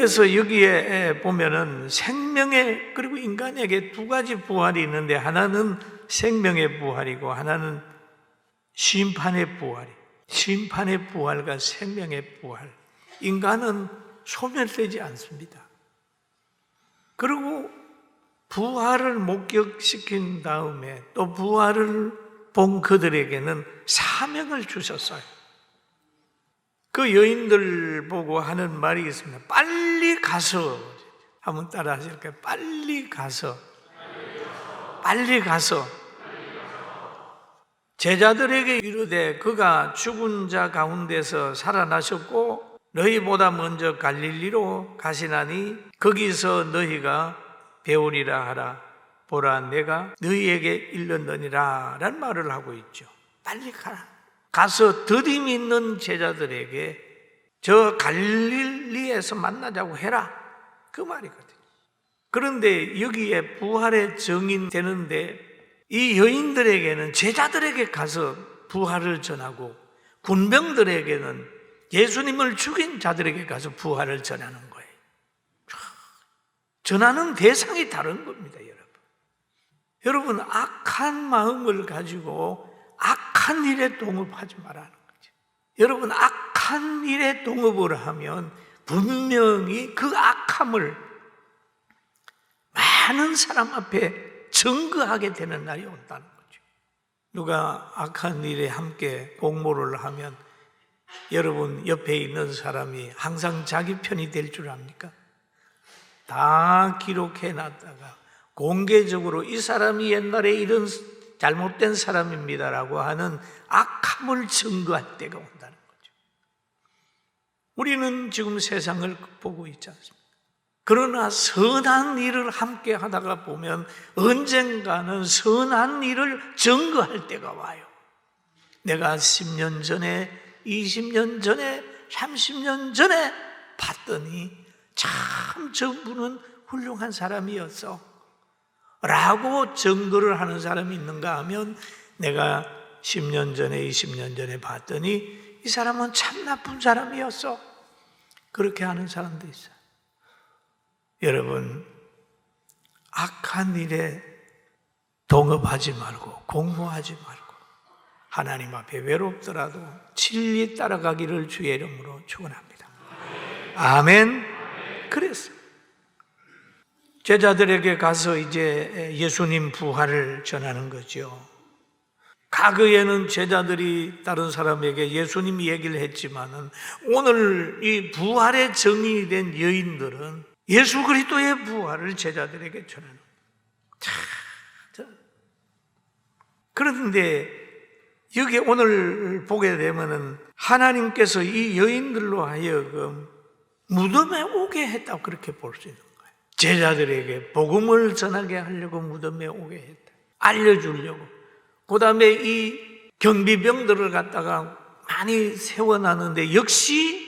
그래서 여기에 보면은 생명의, 그리고 인간에게 두 가지 부활이 있는데, 하나는 생명의 부활이고 하나는 심판의 부활이. 심판의 부활과 생명의 부활. 인간은 소멸되지 않습니다. 그리고 부활을 목격시킨 다음에 또 부활을 본 그들에게는 사명을 주셨어요. 그 여인들 보고 하는 말이 있습니다. 빨리 가서, 한번 따라 하실까요? 빨리 가서. 빨리 가서. 제자들에게 이르되 그가 죽은 자 가운데서 살아나셨고 너희보다 먼저 갈릴리로 가시나니 거기서 너희가 배우리라 하라. 보라, 내가 너희에게 일렀느니라 라는 말을 하고 있죠. 빨리 가라. 가서 더디 있는 제자들에게 저 갈릴리에서 만나자고 해라, 그 말이거든요. 그런데 여기에 부활의 정인 되는데, 이 여인들에게는 제자들에게 가서 부활을 전하고 군병들에게는 예수님을 죽인 자들에게 가서 부활을 전하는 거예요. 전하는 대상이 다른 겁니다, 여러분. 여러분, 악한 마음을 가지고 악한 일에 동업하지 말라는 거죠. 여러분, 악한 일에 동업을 하면 분명히 그 악함을 많은 사람 앞에 증거하게 되는 날이 온다는 거죠. 누가 악한 일에 함께 공모를 하면 여러분 옆에 있는 사람이 항상 자기 편이 될 줄 압니까? 다 기록해 놨다가 공개적으로 이 사람이 옛날에 이런 잘못된 사람입니다라고 하는 악함을 증거할 때가 온다는 거죠. 우리는 지금 세상을 보고 있지 않습니까? 그러나 선한 일을 함께 하다가 보면 언젠가는 선한 일을 증거할 때가 와요. 내가 10년 전에, 20년 전에, 30년 전에 봤더니 참 저분은 훌륭한 사람이었어 라고 증거를 하는 사람이 있는가 하면, 내가 10년 전에, 20년 전에 봤더니 이 사람은 참 나쁜 사람이었어, 그렇게 하는 사람도 있어요. 여러분, 악한 일에 동업하지 말고 공모하지 말고 하나님 앞에 외롭더라도 진리 따라가기를 주의 이름으로 축원합니다. 아멘. 그래서 제자들에게 가서 이제 예수님 부활을 전하는 거죠. 과거에는 제자들이 다른 사람에게 예수님 얘기를 했지만은 오늘 이 부활의 정인이 된 여인들은 예수 그리스도의 부활을 제자들에게 전하는 거예요. 그런데 여기 오늘 보게 되면은 하나님께서 이 여인들로 하여금 무덤에 오게 했다고 그렇게 볼 수 있는 거예요. 제자들에게 복음을 전하게 하려고 무덤에 오게 했다, 알려주려고. 그 다음에 이 경비병들을 갖다가 많이 세워놨는데 역시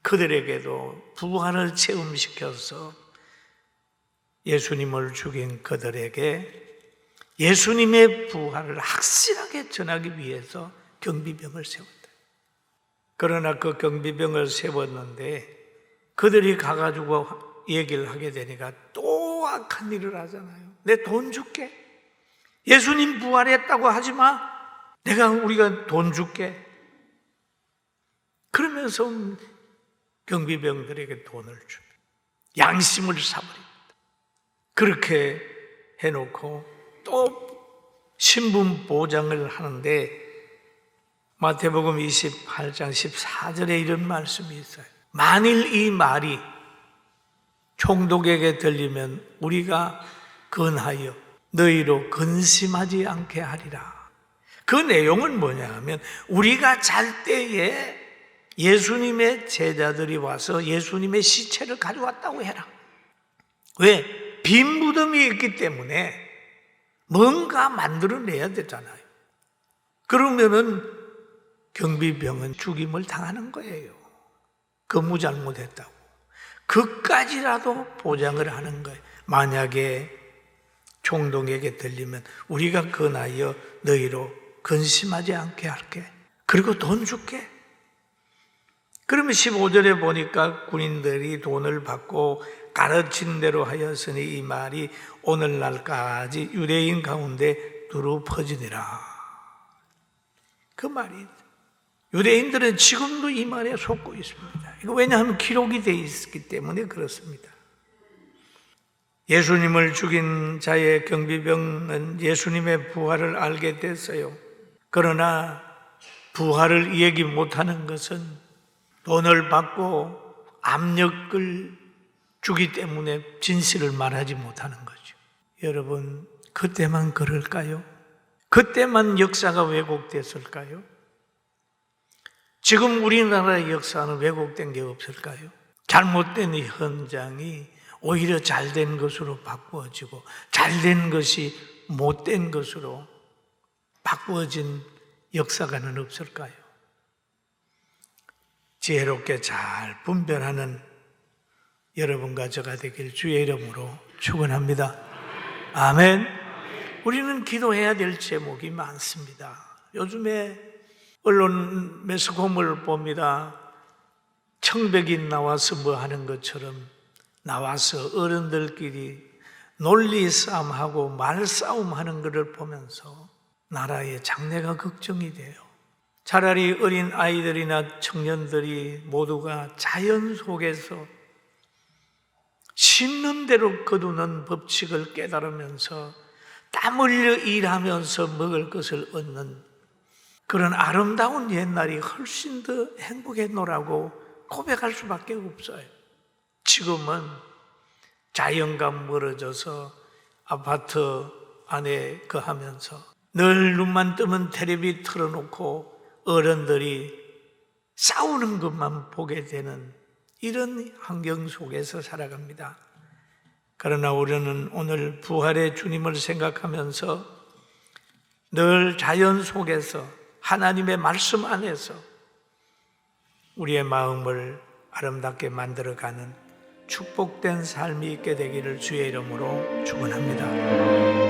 그들에게도 부활을 체험시켜서 예수님을 죽인 그들에게 예수님의 부활을 확실하게 전하기 위해서 경비병을 세웠다. 그러나 그 경비병을 세웠는데 그들이 가가지고 얘기를 하게 되니까 또 악한 일을 하잖아요. 내 돈 줄게. 예수님 부활했다고 하지 마. 우리가 돈 줄게. 그러면서 경비병들에게 돈을 줍니다. 양심을 사버립니다. 그렇게 해놓고 또 신분 보장을 하는데 마태복음 28장 14절에 이런 말씀이 있어요. 만일 이 말이 총독에게 들리면 우리가 건하여 너희로 근심하지 않게 하리라. 그 내용은 뭐냐 하면, 우리가 잘 때에 예수님의 제자들이 와서 예수님의 시체를 가져왔다고 해라. 왜? 빈 무덤이 있기 때문에 뭔가 만들어내야 되잖아요. 그러면은 경비병은 죽임을 당하는 거예요. 근무 잘못했다고. 그까지라도 보장을 하는 거예요. 만약에 총독에게 들리면 우리가 건하여 너희로 근심하지 않게 할게. 그리고 돈 줄게. 그러면 15절에 보니까 군인들이 돈을 받고 가르친 대로 하였으니 이 말이 오늘날까지 유대인 가운데 두루 퍼지니라. 그 말이 유대인들은 지금도 이 말에 속고 있습니다. 이거 왜냐하면 기록이 되어 있기 때문에 그렇습니다. 예수님을 죽인 자의 경비병은 예수님의 부활을 알게 됐어요. 그러나 부활을 얘기 못하는 것은 돈을 받고 압력을 주기 때문에 진실을 말하지 못하는 거죠. 여러분, 그때만 그럴까요? 그때만 역사가 왜곡됐을까요? 지금 우리나라의 역사는 왜곡된 게 없을까요? 잘못된 이 현장이 오히려 잘된 것으로 바꾸어지고 잘된 것이 못된 것으로 바꾸어진 역사가는 없을까요? 지혜롭게 잘 분별하는 여러분과 저가 되길 주의 이름으로 축원합니다. 아멘. 우리는 기도해야 될 제목이 많습니다. 요즘에 언론 매스컴을 봅니다. 청백인 나와서 뭐 하는 것처럼 나와서 어른들끼리 논리 싸움하고 말싸움 하는 것을 보면서 나라의 장래가 걱정이 돼요. 차라리 어린 아이들이나 청년들이 모두가 자연 속에서 심는 대로 거두는 법칙을 깨달으면서 땀 흘려 일하면서 먹을 것을 얻는 그런 아름다운 옛날이 훨씬 더 행복했노라고 고백할 수밖에 없어요. 지금은 자연과 멀어져서 아파트 안에 거하면서 늘 눈만 뜨면 텔레비 틀어놓고 어른들이 싸우는 것만 보게 되는 이런 환경 속에서 살아갑니다. 그러나 우리는 오늘 부활의 주님을 생각하면서 늘 자연 속에서 하나님의 말씀 안에서 우리의 마음을 아름답게 만들어가는 축복된 삶이 있게 되기를 주의 이름으로 축원합니다.